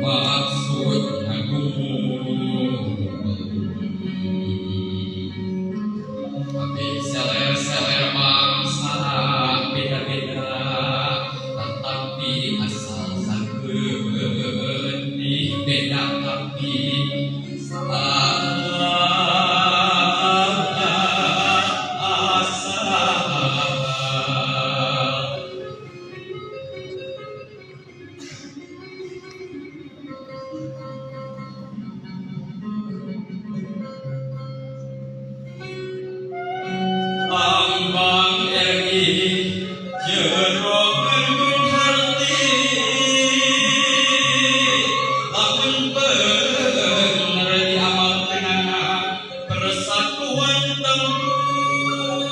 maksudnya tapi seler-seler bangsa beda-beda, tetapi asal sageuning beda tapi Lambang RI jero kendung harti, lamun bener diamalkeunana persatuan tembong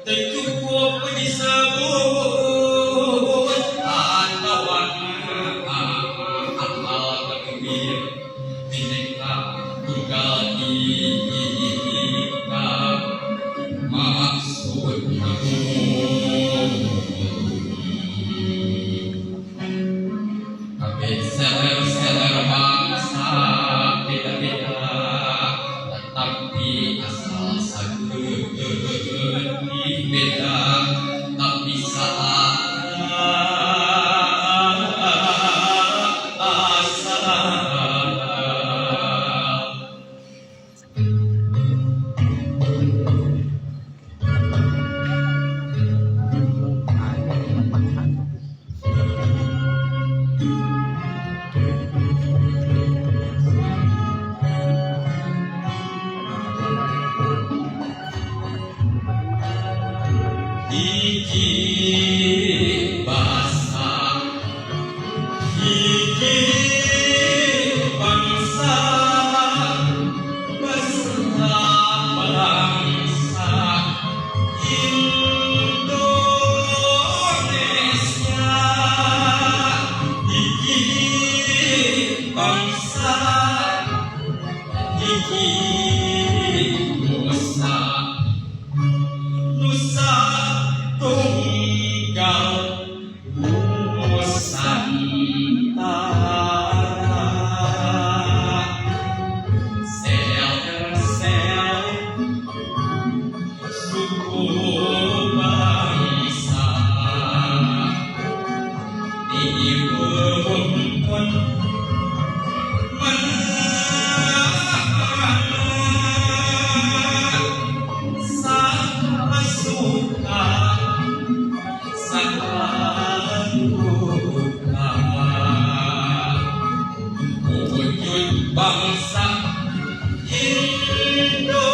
teu cukup disebut atawana amal takbir bineka tunggal ika maksudna kabeh seler-seler bangsa beda-beda, tetapi asal sageuning beda tapi salah iki basa iki bangsa bangsa Indonesia, iki bangsa iki Nusa Tunggal Nusantara, sel-sel suku bangsa diimpun bangsa Indonesia.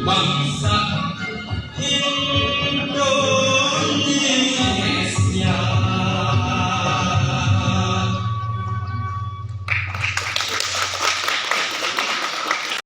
Bangsa